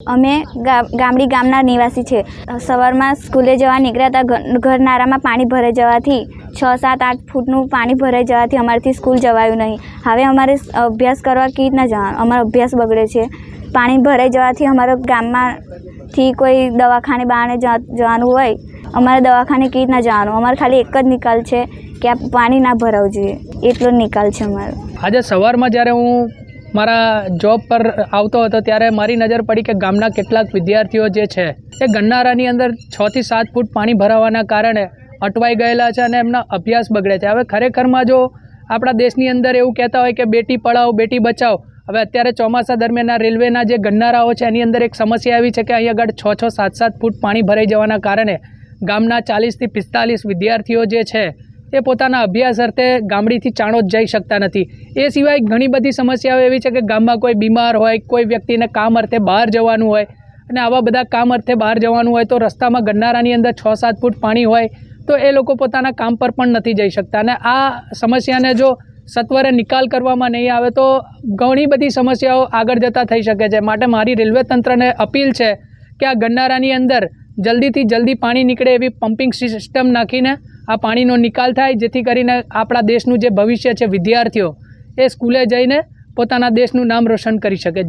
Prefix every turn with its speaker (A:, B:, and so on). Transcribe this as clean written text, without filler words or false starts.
A: અમે ગામડી ગામના નિવાસી છે। સવારમાં સ્કૂલે જવા નીકળ્યા હતા, ઘર નારામાં પાણી ભરાઈ જવાથી 6-7-8 ફૂટનું પાણી ભરાઈ જવાથી અમારાથી સ્કૂલ જવાયું નહીં। હવે અમારે અભ્યાસ કરવા કેવી રીતના જવાનું? અમારો અભ્યાસ બગડે છે। પાણી ભરાઈ જવાથી અમારા ગામમાંથી કોઈ દવાખાને બહાને જવાનું હોય, અમારે દવાખાને કેવી રીતના જવાનું? અમારે ખાલી એક જ નિકાલ છે કે આ પાણી ના ભરાવું જોઈએ, એટલો જ નિકાલ છે અમારો।
B: આજે સવારમાં જ્યારે હું મારા જોબ પર આવતો હતો ત્યારે મારી નજર પડી કે ગામના કેટલાક વિદ્યાર્થીઓ જે છે એ ગન્નારાની અંદર 6 થી 7 ફૂટ પાણી ભરાવાના કારણે અટવાઈ ગયેલા છે અને એમના અભ્યાસ બગડે છે। હવે ખરેખરમાં જો આપણા દેશની અંદર એવું કહેતા હોય કે બેટી પઢાઓ બેટી બચાવો, હવે અત્યારે ચોમાસા દરમિયાન રેલવેના જે ગન્નારાઓ છે એની અંદર એક સમસ્યા એવી છે કે અહીં આગળ 6-6, 7-7 ફૂટ પાણી ભરાઈ જવાના કારણે ગામના 40 થી 45 વિદ્યાર્થીઓ જે છે એ પોતાના અભ્યાસ અર્થે ગામડીથી ચાણોદ જઈ શકતા નથી। એ સિવાય ઘણી બધી સમસ્યાઓ એવી છે કે ગામમાં કોઈ બીમાર હોય, કોઈ વ્યક્તિને કામ અર્થે બહાર જવાનું હોય અને આવા બધા કામ અર્થે બહાર જવાનું હોય તો રસ્તામાં ગન્નારાની અંદર 6-7 ફૂટ પાણી હોય તો એ લોકો પોતાના કામ પર પણ નથી જઈ શકતા। અને આ સમસ્યાને જો સત્વરે નિકાલ કરવામાં નહીં આવે તો ઘણી બધી સમસ્યાઓ આગળ જતાં થઈ શકે છે। માટે મારી રેલવે તંત્રને અપીલ છે કે આ ગન્નારાની અંદર જલ્દીથી જલ્દી પાણી નીકળે એવી પમ્પિંગ સિસ્ટમ નાખીને આ પાણીનો નિકાલ થાય, જેથી કરીને આપણા દેશનું જે ભવિષ્ય છે વિદ્યાર્થીઓ એ સ્કૂલે જઈને પોતાના દેશનું નામ રોશન કરી શકે।